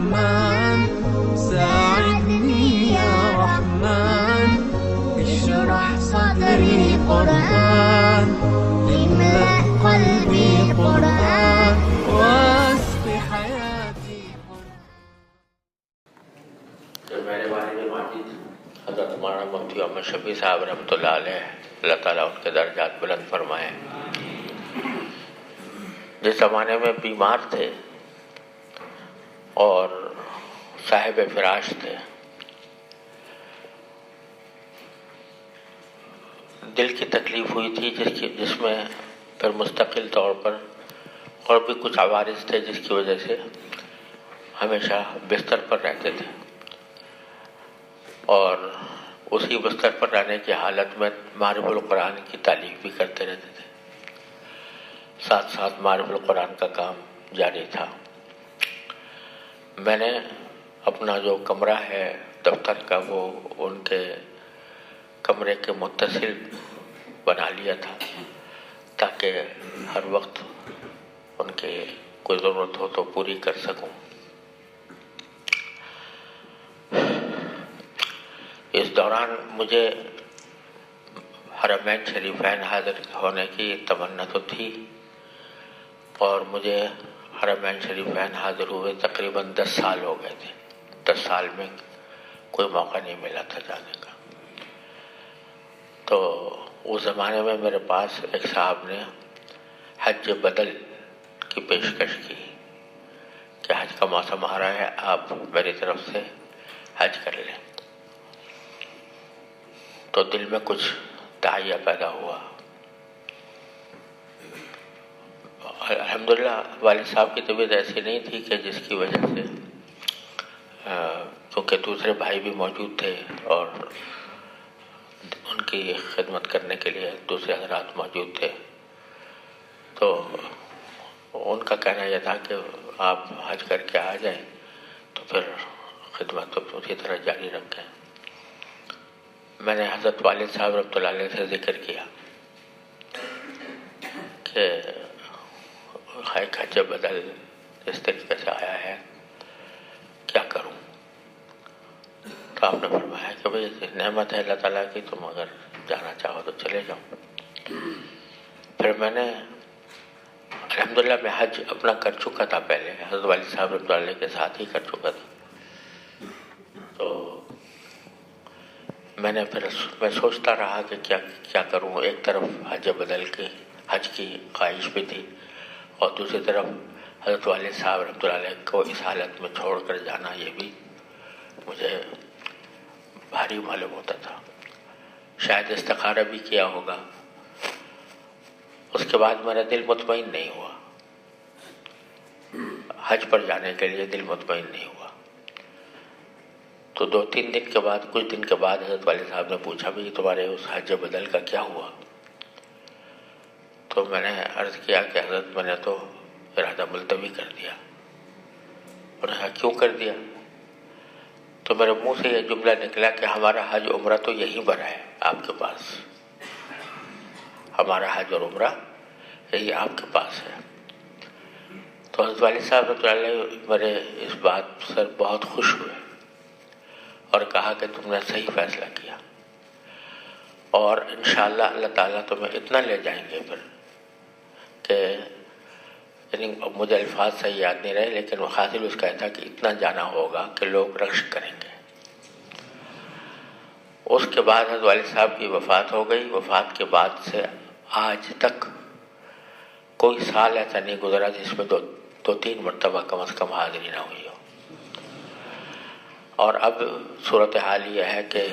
رحمن ساعدني يا رحمن اشرح صدري قرآن املأ قلبي قرآن واسق حياتي قرآن. میرے والد ماجد حضرت مولانا مفتی محمد شفیع صاحب رحمۃ اللہ علیہ، اللہ تعالیٰ ان کے درجات بلند فرمائے، جس زمانے میں بیمار تھے اور صاحب فراش تھے، دل کی تکلیف ہوئی تھی جس میں پھر مستقل طور پر اور بھی کچھ عوارض تھے جس کی وجہ سے ہمیشہ بستر پر رہتے تھے، اور اسی بستر پر رہنے کی حالت میں معرف القرآن کی تعلیم بھی کرتے رہتے تھے، ساتھ ساتھ معرف القرآن کا کام جاری تھا۔ میں نے اپنا جو کمرہ ہے دفتر کا وہ ان کے کمرے کے متصل بنا لیا تھا تاکہ ہر وقت ان کے کوئی ضرورت ہو تو پوری کر سکوں۔ اس دوران مجھے حرمین شریفین حاضر ہونے کی تمنا تو تھی، اور مجھے حرمین شریفین حاضر ہوئے تقریباً 10 سال ہو گئے تھے۔ 10 سال میں کوئی موقع نہیں ملا تھا جانے کا۔ تو اس زمانے میں میرے پاس ایک صاحب نے حج بدل کی پیشکش کی کہ حج کا موسم آ رہا ہے، آپ میری طرف سے حج کر لیں۔ تو دل میں کچھ داعیہ پیدا ہوا۔ الحمدللہ والد صاحب کی طبیعت ایسی نہیں تھی کہ جس کی وجہ سے کیونکہ دوسرے بھائی بھی موجود تھے اور ان کی خدمت کرنے کے لیے دوسرے حضرات موجود تھے، تو ان کا کہنا یہ تھا کہ آپ حج کر کے آ جائیں تو پھر خدمت تو اسی طرح جاری رکھیں۔ میں نے حضرت والد صاحب رحمۃ اللہ علیہ سے ذکر کیا کہ حج بدل اس طریقے سے آیا ہے، کیا کروں؟ تو آپ نے فرمایا کہ بھئی نعمت ہے اللہ تعالیٰ کی، تم اگر جانا چاہو تو چلے جاؤ۔ پھر میں نے الحمدللہ میں حج اپنا کر چکا تھا، پہلے حضرت والد صاحب رحمۃ اللہ علیہ کے ساتھ ہی کر چکا تھا۔ تو میں سوچتا رہا کہ کیا کروں۔ ایک طرف حج بدل کے حج کی خواہش بھی تھی، اور دوسری طرف حضرت والد صاحب رحمۃ اللہ علیہ کو اس حالت میں چھوڑ کر جانا، یہ بھی مجھے بھاری معلوم ہوتا تھا۔ شاید استخارہ بھی کیا ہوگا، اس کے بعد میرا دل مطمئن نہیں ہوا، حج پر جانے کے لیے دل مطمئن نہیں ہوا۔ تو 2-3 دن کے بعد، کچھ دن کے بعد حضرت والد صاحب نے پوچھا بھی تمہارے اس حج بدل کا کیا ہوا؟ تو میں نے عرض کیا کہ حضرت میں نے تو ارادہ ملتوی کر دیا۔ انہوں نے کہا کیوں کر دیا؟ تو میرے منہ سے یہ جملہ نکلا کہ ہمارا حج عمرہ تو یہیں پر ہے آپ کے پاس، ہمارا حج اور عمرہ یہی آپ کے پاس ہے۔ تو حضرت والد صاحب رحمۃ اللہ علیہ میرے اس بات سے بہت خوش ہوئے اور کہا کہ تم نے صحیح فیصلہ کیا، اور انشاءاللہ اللہ تعالیٰ تمہیں اتنا لے جائیں گے پھر کہ یعنی مجھے الفاظ صحیح یاد نہیں رہے، لیکن وہ حاصل اس کا تھا کہ اتنا جانا ہوگا کہ لوگ رقص کریں گے۔ اس کے بعد حضرت والد صاحب کی وفات ہو گئی۔ وفات کے بعد سے آج تک کوئی سال ایسا نہیں گزرا جس میں 2-3 مرتبہ کم از کم حاضری نہ ہوئی ہو۔ اور اب صورتحال یہ ہے کہ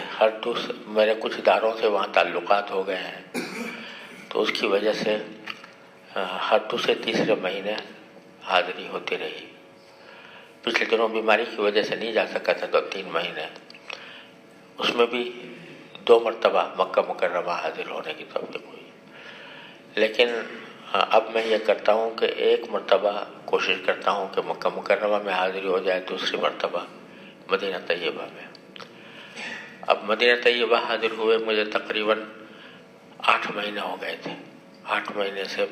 میرے کچھ اداروں سے وہاں تعلقات ہو گئے ہیں، تو اس کی وجہ سے ہر دوسرے تیسرے مہینے حاضری ہوتی رہی۔ پچھلے دنوں بیماری کی وجہ سے نہیں جا سکا تھا 2-3 مہینے، اس میں بھی 2 مرتبہ مکہ مکرمہ حاضر ہونے کی توفیق ہوئی۔ لیکن اب میں یہ کرتا ہوں کہ 1 مرتبہ کوشش کرتا ہوں کہ مکہ مکرمہ میں حاضری ہو جائے، دوسری مرتبہ مدینہ طیبہ میں۔ اب مدینہ طیبہ حاضر ہوئے مجھے تقریباً 8 مہینے ہو گئے تھے، 8 مہینے سے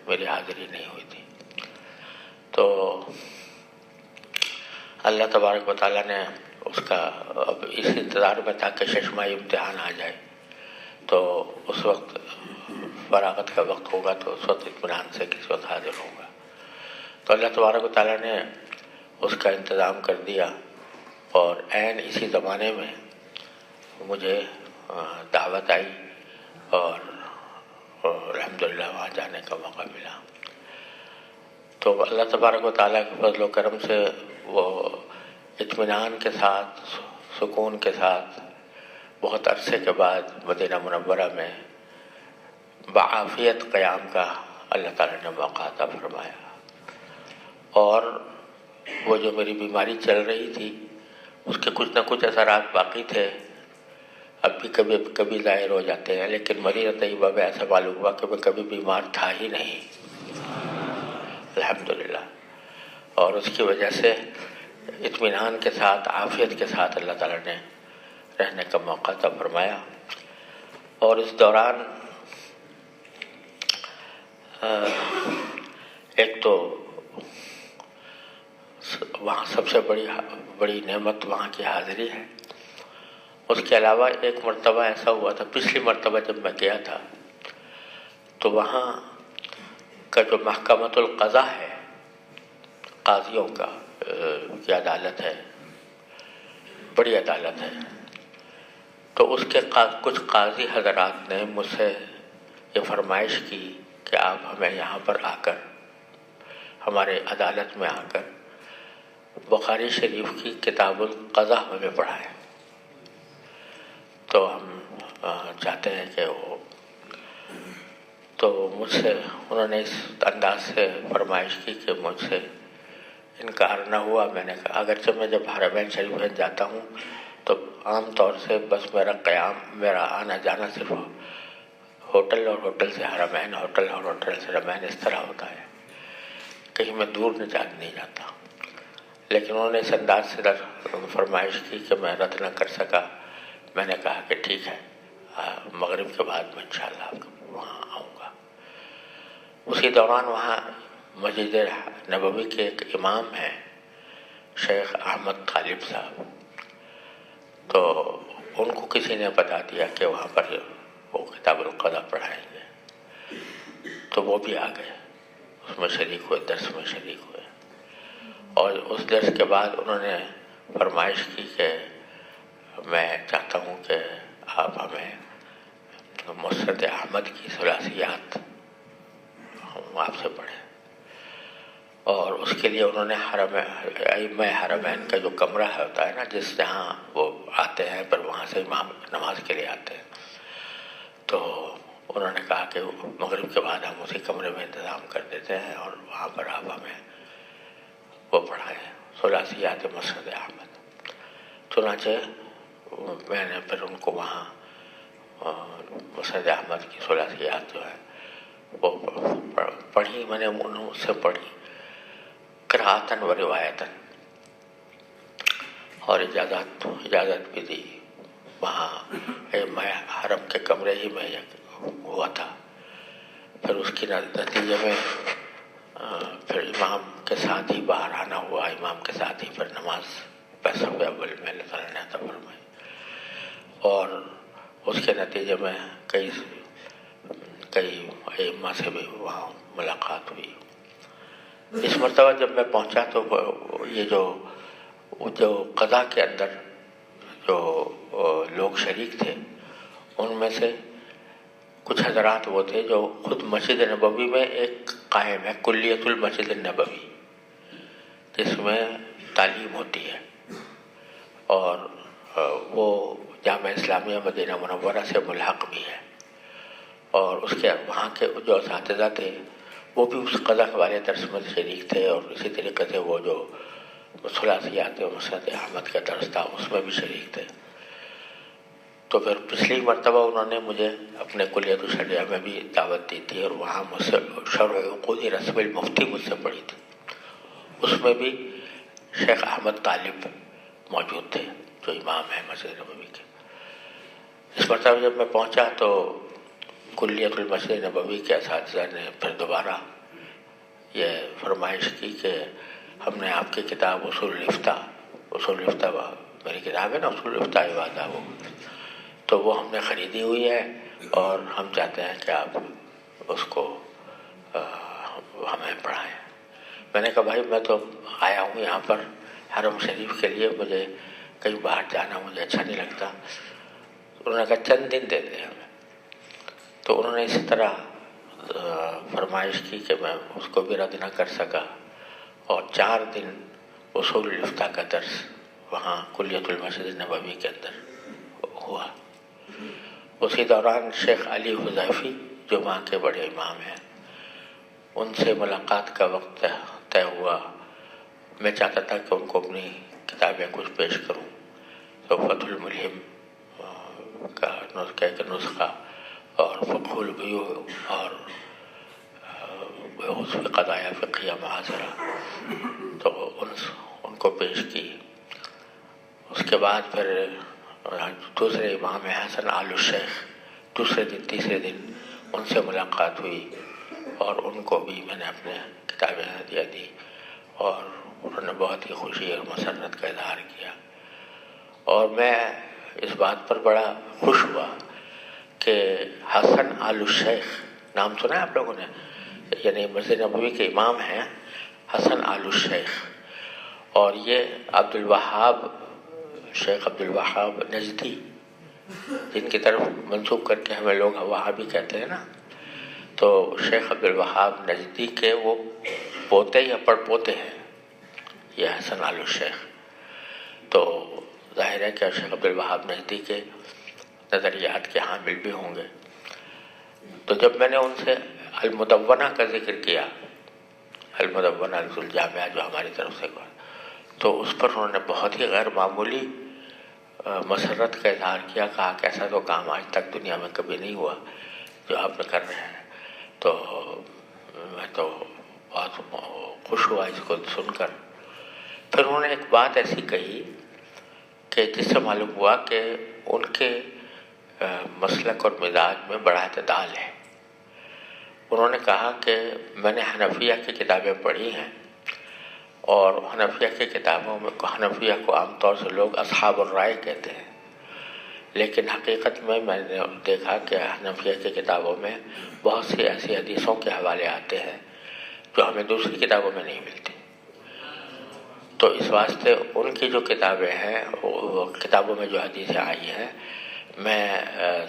میری حاضری نہیں ہوئی تھی۔ تو اللہ تبارک و تعالیٰ نے اس کا اب اس انتظار میں تھا کہ ششمائی امتحان آ جائے، تو اس وقت فراغت کا وقت ہوگا تو اس وقت اطمینان سے کسی وقت حاضر ہوگا. تو اللہ تبارک و تعالیٰ نے اس کا انتظام کر دیا، اور عین اسی زمانے میں مجھے دعوت آئی اور الحمدللہ وہاں جانے کا موقع ملا. تو اللہ تبارک و تعالیٰ کے فضل و کرم سے وہ اطمینان کے ساتھ، سکون کے ساتھ بہت عرصے کے بعد مدینہ منورہ میں بعافیت قیام کا اللہ تعالیٰ نے موقع عطا فرمایا. اور وہ جو میری بیماری چل رہی تھی اس کے کچھ نہ کچھ اثرات باقی تھے، اب بھی کبھی ظاہر ہو جاتے ہیں، لیکن مدینہ طیبہ میں ایسا معلوم ہوا کہ میں کبھی بیمار تھا ہی نہیں، الحمدللہ. اور اس کی وجہ سے اطمینان کے ساتھ، عافیت کے ساتھ اللہ تعالیٰ نے رہنے کا موقع عطا فرمایا. اور اس دوران ایک تو وہاں سب سے بڑی نعمت وہاں کی حاضری ہے. اس کے علاوہ ایک مرتبہ ایسا ہوا تھا، پچھلی مرتبہ جب میں گیا تھا تو وہاں کا جو محکمۃ القضاء ہے، قاضیوں کا کی عدالت ہے، بڑی عدالت ہے، تو اس کے کچھ قاضی حضرات نے مجھ سے یہ فرمائش کی کہ آپ ہمیں یہاں پر آ کر، ہمارے عدالت میں آ کر بخاری شریف کی کتاب القضاء ہمیں پڑھائیں. تو ہم چاہتے ہیں کہ وہ، تو مجھ سے انہوں نے اس انداز سے فرمائش کی کہ مجھ سے انکار نہ ہوا. میں نے کہا اگرچہ میں جب حرمین شریفین جاتا ہوں تو عام طور سے بس میرا آنا جانا صرف ہوٹل اور ہوٹل سے حرمین، ہوٹل اور ہوٹل سے حرمین، اس طرح ہوتا ہے، کہیں میں دور نہیں جاتا. لیکن انہوں نے اس انداز سے فرمائش کی کہ میں رد نہ کر سکا. میں نے کہا کہ ٹھیک ہے، مغرب کے بعد میں انشاءاللہ آپ وہاں آؤں گا. اسی دوران وہاں مسجد نبوی کے ایک امام ہیں شیخ احمد طالب صاحب، تو ان کو کسی نے بتا دیا کہ وہاں پر وہ کتاب القضاء پڑھائیں گے، تو وہ بھی آ گئے، اس میں شریک ہوئے، درس میں شریک ہوئے. اور اس درس کے بعد انہوں نے فرمائش کی کہ میں چاہتا ہوں کہ آپ ہمیں مسند احمد کی ثلاثیات ہم آپ سے پڑھیں. اور اس کے لیے انہوں نے ائمہ حرمین کا جو کمرہ ہوتا ہے نا، جہاں وہ آتے ہیں پر وہاں سے امام نماز کے لیے آتے ہیں، تو انہوں نے کہا کہ مغرب کے بعد ہم اسی کمرے میں انتظام کر دیتے ہیں اور وہاں پر آپ ہمیں وہ پڑھائیں ثلاثیات مسند احمد. چنانچہ میں نے پھر ان کو وہاں مسند احمد کی ثلاثیات جو ہے وہ پڑھی. میں نے انہوں سے پڑھی قراءتاً و روایتاً، اور اجازت بھی دی. وہاں میں حرم کے کمرے ہی میں ہوا تھا. پھر اس کی نتیجے میں پھر امام کے ساتھ ہی باہر آنا ہوا، امام کے ساتھ ہی پھر نماز صف اول میں اللہ تعالیٰ نے عطا فرمائی. اور اس کے نتیجے میں کئی ائمہ سے بھی وہاں ملاقات ہوئی. اس مرتبہ جب میں پہنچا تو یہ جو قضاء کے اندر جو لوگ شریک تھے، ان میں سے کچھ حضرات وہ تھے جو خود مسجد نبوی میں ایک قائم ہے کلیت المسجد النبوی، جس میں تعلیم ہوتی ہے، اور وہ جامعہ اسلامیہ مدینہ منورہ سے ملحق بھی ہے. اور اس کے وہاں کے جو اساتذہ تھے وہ بھی اس قضاء والے درس میں شریک تھے، اور اسی طریقے سے وہ جو ثلاثیات مسند احمد کا درس تھا اس میں بھی شریک تھے. تو پھر پچھلی مرتبہ انہوں نے مجھے اپنے کلیت الشریعہ میں بھی دعوت دی تھی، اور وہاں مجھ سے شرح عقود رسم المفتی مجھ سے پڑھی تھی. اس میں بھی شیخ احمد طالب موجود تھے جو امام ہیں مسجد نبوی کے. اس مرتبہ جب میں پہنچا تو کلیت المسجد نبوی کے اساتذہ نے پھر دوبارہ یہ فرمائش کی کہ ہم نے آپ کی کتاب اصول الافتاء اصول رفتہ میری کتاب ہے نا اصول رفتہ عبادہ، تو وہ ہم نے خریدی ہوئی ہے اور ہم چاہتے ہیں کہ آپ اس کو ہمیں پڑھائیں۔ میں نے کہا بھائی میں تو آیا ہوں یہاں پر حرم شریف کے لیے، مجھے کہیں باہر جانا مجھے اچھا نہیں لگتا۔ انہوں نے کہا چند دن دے دیں ہمیں، تو انہوں نے اسی طرح فرمائش کی کہ میں اس کو بھی رد نہ کر سکا، اور 4 دن اصول رفتہ کا درس وہاں کلیۃ المسجد النبوی کے اندر ہوا۔ اسی دوران شیخ علی حذیفی جو وہاں کے بڑے امام ہیں، ان سے ملاقات کا وقت طے ہوا۔ میں چاہتا تھا کہ ان کو اپنی کتابیں کچھ پیش کروں، تو فتح الملہم کا نسخہ اور فقہ البیوع اور اس میں قضایا فقہیہ محاصرہ، تو ان کو پیش کی۔ اس کے بعد پھر دوسرے امام حسن آل الشیخ دوسرے دن تیسرے دن ان سے ملاقات ہوئی، اور ان کو بھی میں نے اپنے کتابیں ہدیہ دی، اور انہوں نے بہت ہی خوشی اور مسرت کا اظہار کیا۔ اور میں اس بات پر بڑا خوش ہوا کہ حسن آل الشیخ نام سنا ہے آپ لوگوں نے، یعنی مسجد نبوی کے امام ہیں حسن آل الشیخ، اور یہ شیخ عبد الوہاب نجدی، جن کی طرف منسوب کر کے ہمیں لوگ وہابی کہتے ہیں نا، تو شیخ عبد الوہاب نجدی کے وہ پوتے یا پڑ پوتے ہیں یہ حسن آل الشیخ۔ تو ظاہر ہے کہ شیخ عبد الوہاب نجدی کے نظریات کے حامل بھی ہوں گے۔ تو جب میں نے ان سے المدونہ کا ذکر کیا، المدونہ الجامعہ جو ہماری طرف سے ہوا، تو اس پر انہوں نے بہت ہی غیر معمولی مسرت کا اظہار کیا، کہا کہ ایسا تو کام آج تک دنیا میں کبھی نہیں ہوا جو آپ نے کر رہے ہیں۔ تو میں تو بہت خوش ہوا اس کو سن کر۔ پھر انہوں نے ایک بات ایسی کہی کہ جس سے معلوم ہوا کہ ان کے مسلک اور مزاج میں بڑا اعتدال ہے۔ انہوں نے کہا کہ میں نے حنفیہ کی کتابیں پڑھی ہیں، اور حنفیہ کی کتابوں میں حنفیہ کو عام طور سے لوگ اصحاب الرائے کہتے ہیں، لیکن حقیقت میں نے دیکھا کہ حنفیہ کی کتابوں میں بہت سی ایسی حدیثوں کے حوالے آتے ہیں جو ہمیں دوسری کتابوں میں نہیں ملتی۔ تو اس واسطے ان کی جو کتابیں ہیں، وہ کتابوں میں جو حدیثیں آئی ہیں، میں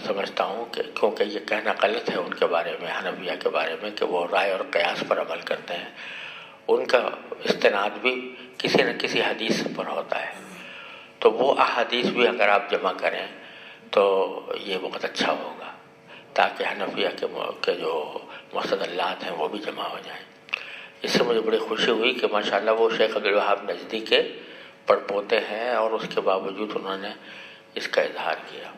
سمجھتا ہوں کہ کیونکہ یہ کہنا غلط ہے ان کے بارے میں، حنفیہ کے بارے میں، کہ وہ رائے اور قیاس پر عمل کرتے ہیں۔ ان کا استناد بھی کسی نہ کسی حدیث پر ہوتا ہے، تو وہ احادیث بھی اگر آپ جمع کریں تو یہ بہت اچھا ہوگا، تاکہ حنفیہ کے جو مستدلات ہیں وہ بھی جمع ہو جائیں۔ اس سے مجھے بڑی خوشی ہوئی کہ ماشاءاللہ وہ شیخ عبد الوہاب نجدی کے پڑ پوتے ہیں، اور اس کے باوجود انہوں نے اس کا اظہار کیا۔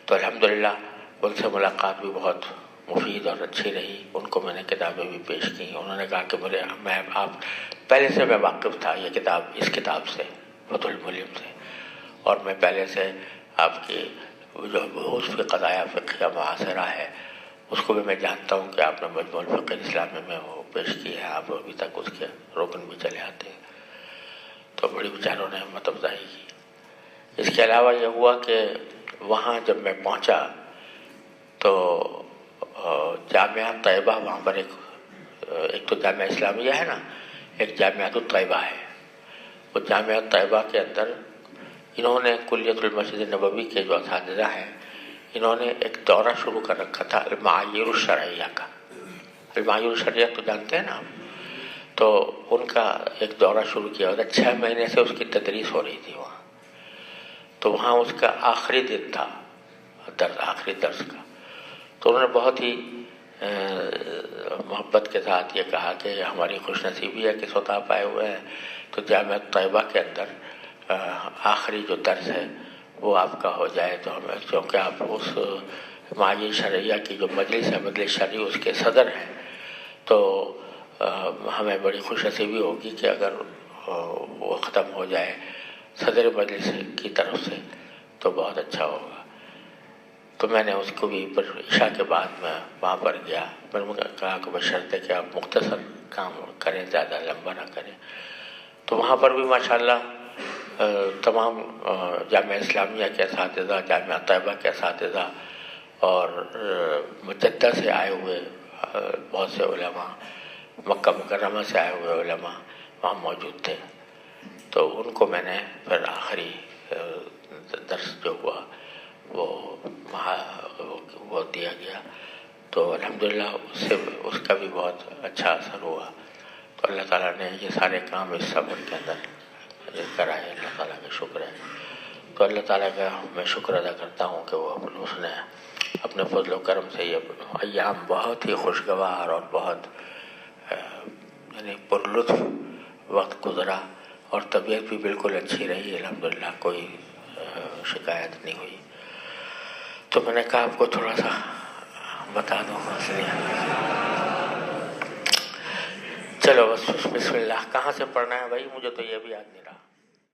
تو الحمدللہ ان سے ملاقات بھی بہت مفید اور اچھی رہی۔ ان کو میں نے کتابیں بھی پیش کی۔ انہوں نے کہا کہ آپ پہلے سے میں واقف تھا اس کتاب سے، فتح الملہم سے، اور میں پہلے سے آپ کی جو اس کی قضایا فقہیہ محاصرہ ہے اس کو بھی میں جانتا ہوں کہ آپ نے مجموع الفقہ الاسلامی میں وہ پیش کی ہے، آپ ابھی تک اس کے رکن بھی چلے آتے ہیں۔ تو بڑی بیچاروں نے ہمت افزائی کی۔ اس کے علاوہ یہ ہوا کہ وہاں جب میں پہنچا تو جامعہ طیبہ، وہاں پر ایک تو جامعہ اسلامیہ ہے نا، ایک جامعہ طیبہ ہے۔ وہ جامعہ طیبہ کے اندر انہوں نے کلیۃ المسجد النبوی کے جو اساتذہ ہیں، انہوں نے ایک دورہ شروع کر رکھا تھا المعایر الشرعیہ کا۔ المعایر الشرعیہ تو جانتے ہیں نا آپ، تو ان کا ایک دورہ شروع کیا ہوتا، 6 مہینے سے اس کی تدریس ہو رہی تھی وہاں۔ تو وہاں اس کا آخری دن تھا، آخری درس کا۔ تو انہوں نے بہت ہی محبت کے ساتھ یہ کہا کہ ہماری خوش نصیبی ہے کہ سوتا آپ آئے ہوئے ہیں، تو جامعہ طیبہ کے اندر آخری جو درس ہے وہ آپ کا ہو جائے تو ہمیں، کیونکہ آپ اس معایر شرعیہ کی جو مجلس ہے، مجلس شرعی، اس کے صدر ہیں، تو ہمیں بڑی خوش نصیبی ہوگی کہ اگر وہ ختم ہو جائے صدر مجلس کی طرف سے تو بہت اچھا ہوگا۔ تو میں نے اس کو بھی عشاء کے بعد میں وہاں پر گیا۔ میں نے کہا کہ بشرط کہ آپ مختصر کام کریں، زیادہ لمبا نہ کریں۔ تو وہاں پر بھی ماشاءاللہ تمام جامعہ اسلامیہ کے اساتذہ، جامعہ طیبہ کے اساتذہ اور جدہ سے آئے ہوئے بہت سے علماء، مکہ مکرمہ سے آئے ہوئے علماء وہاں موجود تھے. تو ان کو میں نے پھر آخری درس جو ہوا وہ دیا گیا. تو الحمدللہ اس کا بھی بہت اچھا اثر ہوا. تو اللہ تعالیٰ نے یہ سارے کام اس صبر کے اندر کرائے. اللہ تعالیٰ کا شکر ہے. تو اللہ تعالیٰ کا میں شکر ادا کرتا ہوں کہ اس نے اپنے فضل و کرم سے یہ ایام بہت ہی خوشگوار اور بہت یعنی پر لطف وقت گزرا، اور طبیعت بھی بالکل اچھی رہی. الحمدللہ کوئی شکایت نہیں ہوئی. تو میں نے کہا آپ کو تھوڑا سا بتا دوں. چلو بس بسم اللہ. کہاں سے پڑھنا ہے بھائی؟ مجھے تو یہ بھی یاد نہیں رہا.